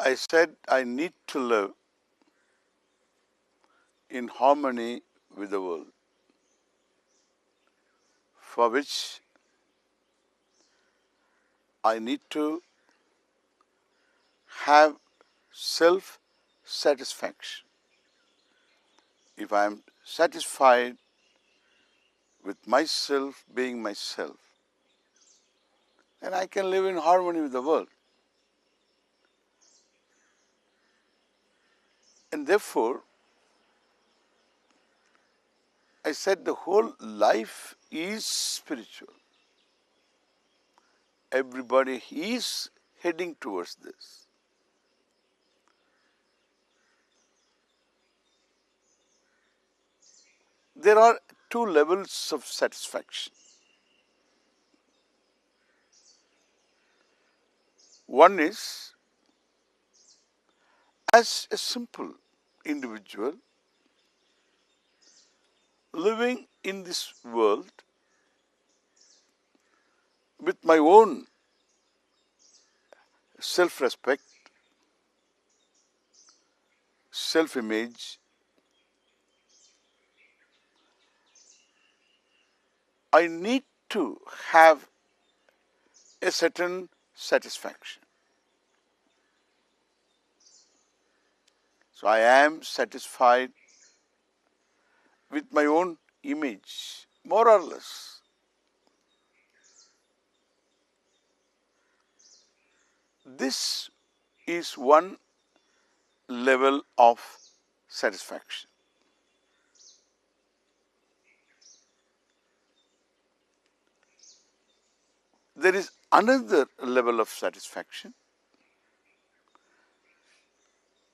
I said I need to live in harmony with the world, for which I need to have self-satisfaction. If I am satisfied with myself being myself, then I can live in harmony with the world. And therefore, I said the whole life is spiritual. Everybody is heading towards this. There are two levels of satisfaction. One is as a simple individual living in this world with my own self-respect, self-image, I need to have a certain satisfaction. So I am satisfied with my own image, more or less. This is one level of satisfaction. There is another level of satisfaction.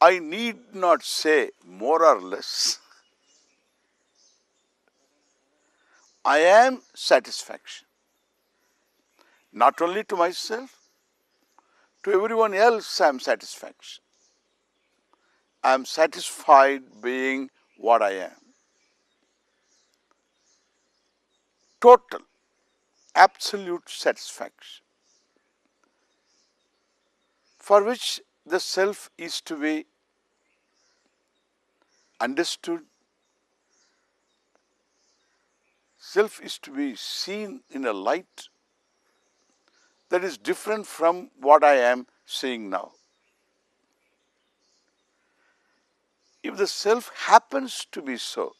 I need not say more or less. I am satisfaction. Not only to myself, to everyone else I am satisfaction. I am satisfied being what I am. Total, absolute satisfaction, for which the self is to be understood, self is to be seen in a light that is different from what I am seeing now. If the self happens to be so,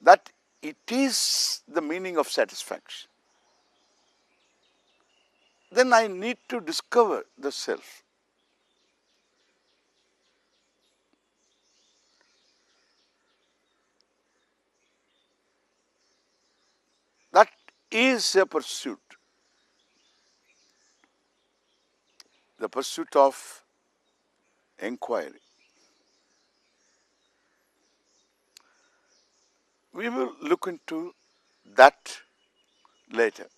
that it is the meaning of satisfaction, then I need to discover the self. That is a pursuit. The pursuit of inquiry. We will look into that later.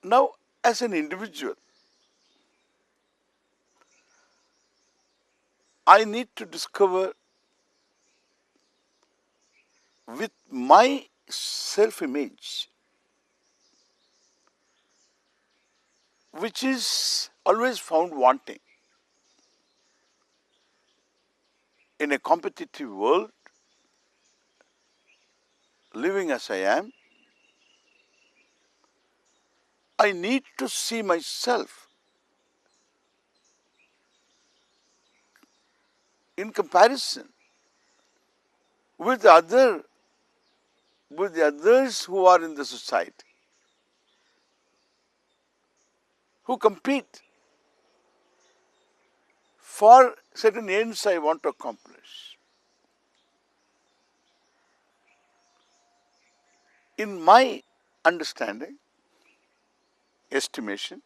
Now, as an individual, I need to discover with my self-image, which is always found wanting. In a competitive world, living as I am, I need to see myself in comparison with the others who are in the society, who compete for certain ends I want to accomplish. In my understanding, estimation,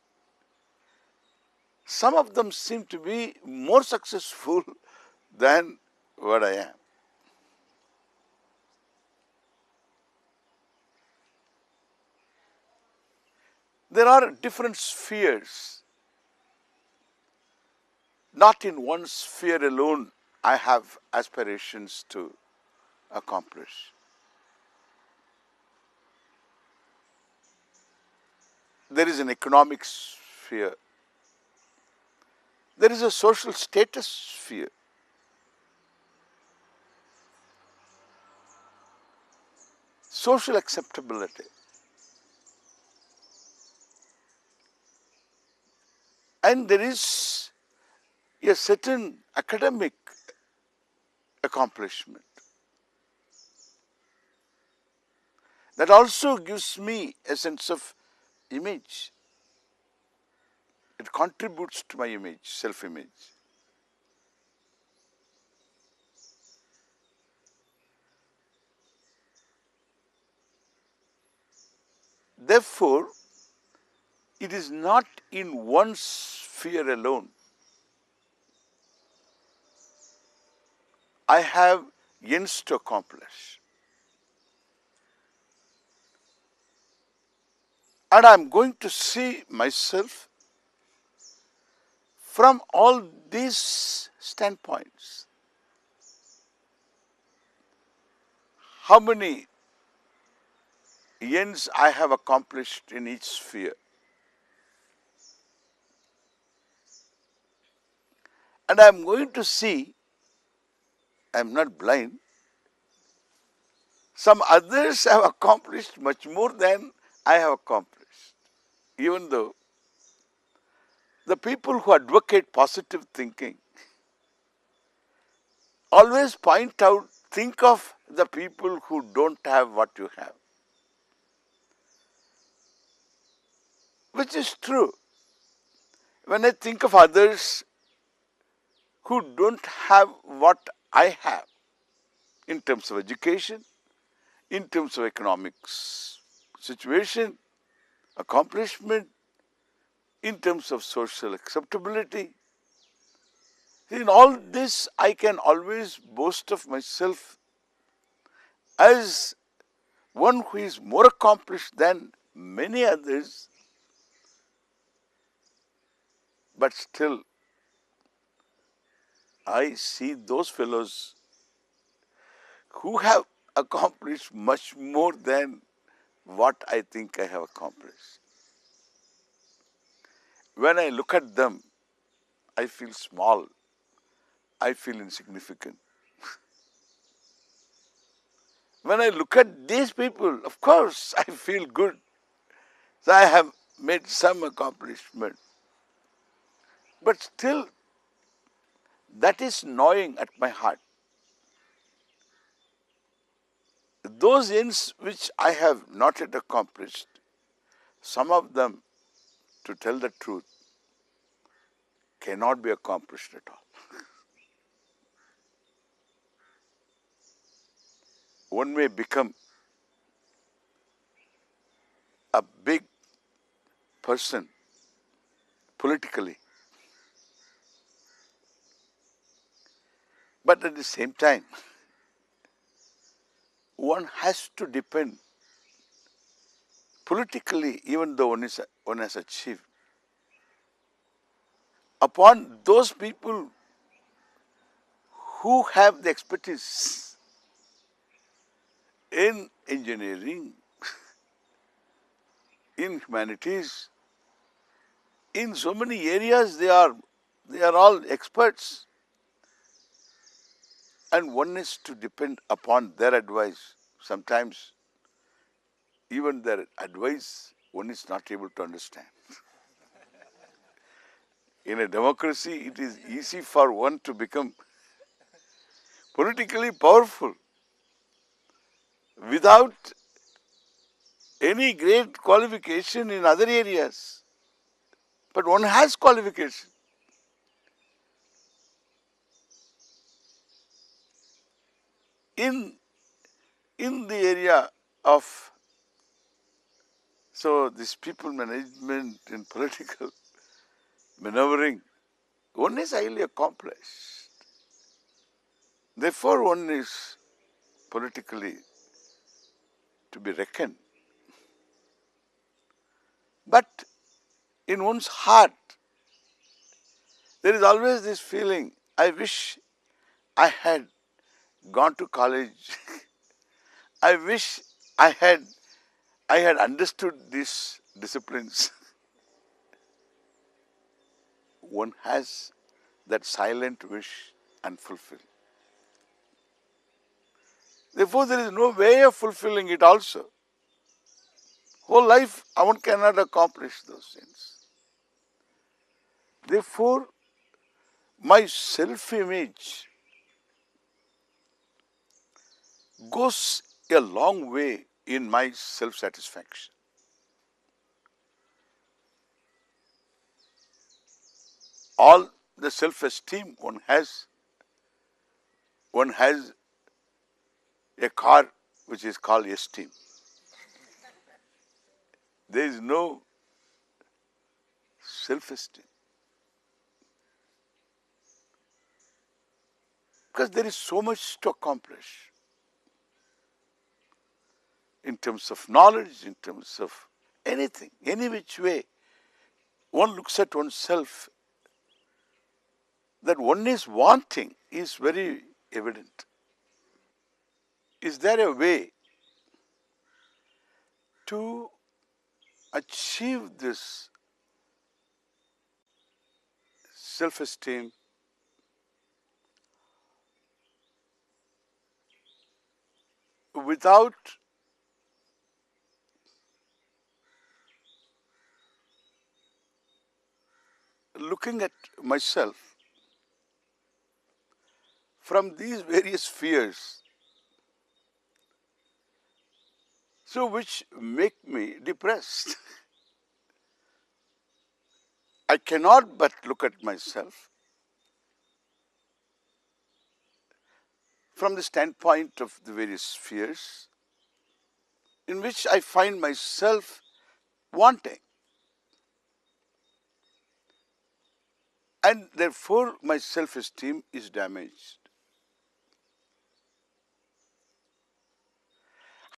some of them seem to be more successful than what I am. There are different spheres. Not in one sphere alone I have aspirations to accomplish. there is an economic sphere, there is a social status sphere. Social acceptability. And there is a certain academic accomplishment. That also gives me a sense of image. It contributes to my image, self-image. Therefore, it is not in one sphere alone. I have ends to accomplish. And I am going to see myself from all these standpoints. How many ends I have accomplished in each sphere. And I am going to see, I am not blind, some others have accomplished much more than I have accomplished. Even though the people who advocate positive thinking always point out, think of the people who don't have what you have. Which is true. When I think of others who don't have what I have in terms of education, in terms of economics situation, accomplishment, in terms of social acceptability, in all this I can always boast of myself as one who is more accomplished than many others, but still I see those fellows who have accomplished much more than what I think I have accomplished. When I look at them, I feel small, I feel insignificant. When I look at these people, of course, I feel good. So I have made some accomplishment. But still, that is gnawing at my heart. Those ends which I have not yet accomplished, some of them, to tell the truth, cannot be accomplished at all. One may become a big person politically, but at the same time, one has to depend politically, even though one has achieved, upon those people who have the expertise in engineering, in humanities, in so many areas they are all experts, and one is to depend upon their advice. Sometimes even their advice one is not able to understand. In a democracy, it is easy for one to become politically powerful without any great qualification in other areas. But one has qualification. In the area of, so this people management and political maneuvering, one is highly accomplished. Therefore, one is politically to be reckoned. But in one's heart, there is always this feeling, I wish I had gone to college. I wish I had understood these disciplines. one has that silent wish unfulfilled. Therefore, there is no way of fulfilling it also. Whole life, one cannot accomplish those things. Therefore, my self-image goes a long way in my self-satisfaction. All the self-esteem one has a car which is called esteem. There is no self-esteem. Because there is so much to accomplish in terms of knowledge, in terms of anything, any which way. One looks at oneself, that one is wanting is very evident. Is there a way to achieve this self-esteem without looking at myself from these various spheres, so which make me depressed? I cannot but look at myself from the standpoint of the various spheres in which I find myself wanting. And therefore my self-esteem is damaged.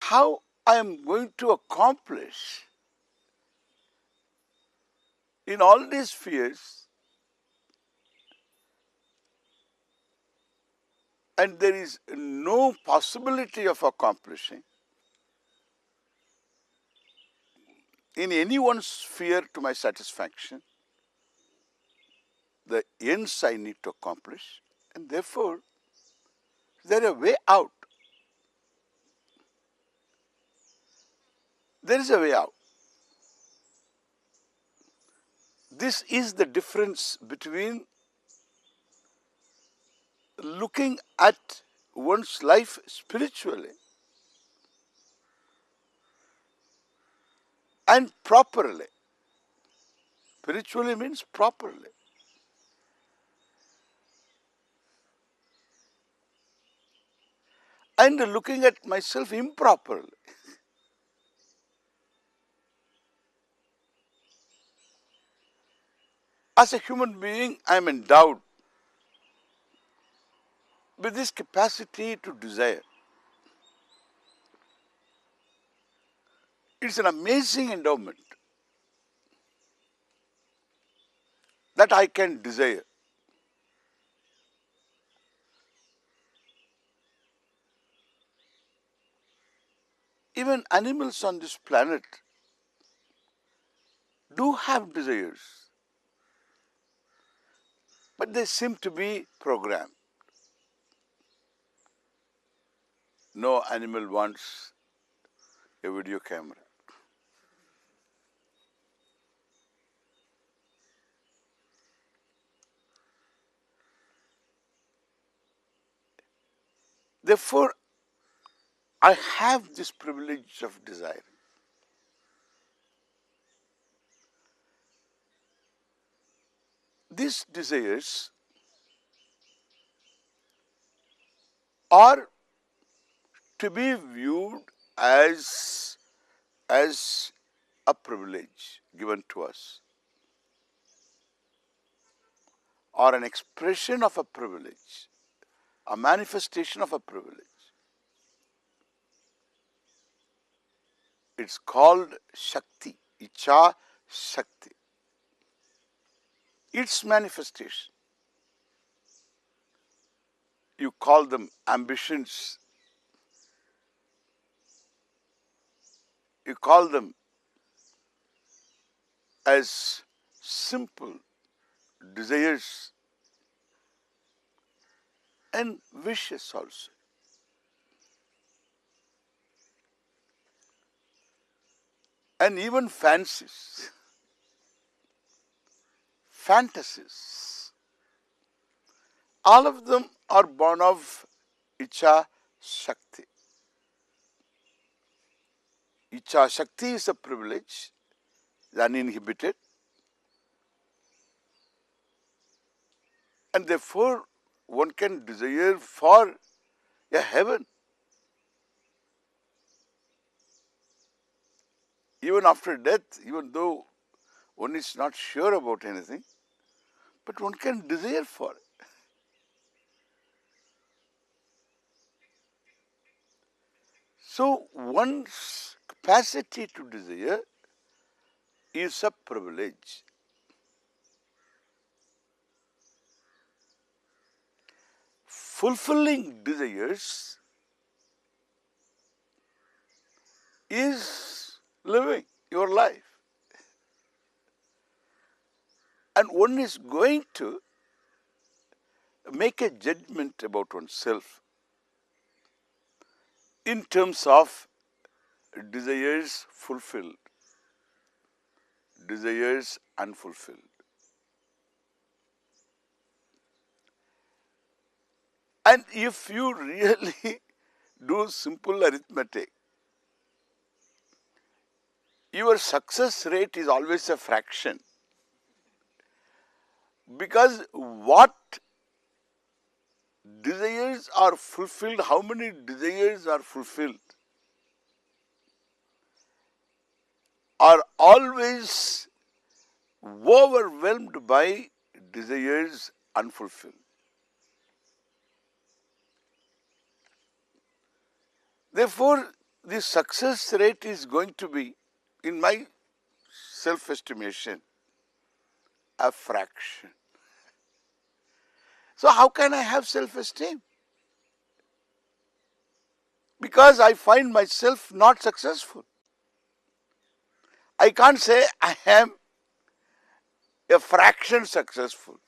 How I am going to accomplish in all these spheres, and there is no possibility of accomplishing in any one sphere to my satisfaction, the ends I need to accomplish, and therefore there is a way out. There is a way out. This is the difference between looking at one's life spiritually and properly. Spiritually means properly. And looking at myself improperly. As a human being, I am endowed with this capacity to desire. It's an amazing endowment that I can desire. Even animals on this planet do have desires, but they seem to be programmed. No animal wants a video camera. Therefore, I have this privilege of desire. These desires are to be viewed as a privilege given to us, or an expression of a privilege, a manifestation of a privilege. It's called Shakti, Icha Shakti. Its manifestation. You call them ambitions. You call them as simple desires and wishes also. And even fancies, fantasies, all of them are born of Icha Shakti. Icha Shakti is a privilege, is uninhibited, and therefore one can desire for a heaven even after death, even though one is not sure about anything, but one can desire for it. So one's capacity to desire is a privilege. Fulfilling desires is living your life. And one is going to make a judgment about oneself in terms of desires fulfilled, desires unfulfilled. And if you really do simple arithmetic, your success rate is always a fraction. Because what desires are fulfilled, how many desires are fulfilled, are always overwhelmed by desires unfulfilled. Therefore, the success rate is going to be, in my self-estimation, a fraction. So how can I have self-esteem? Because I find myself not successful. I can't say I am a fraction successful,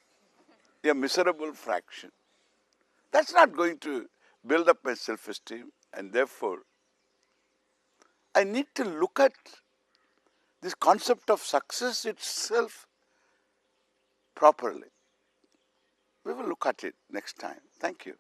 a miserable fraction. That's not going to build up my self-esteem, and therefore I need to look at this concept of success itself properly. We will look at it next time. Thank you.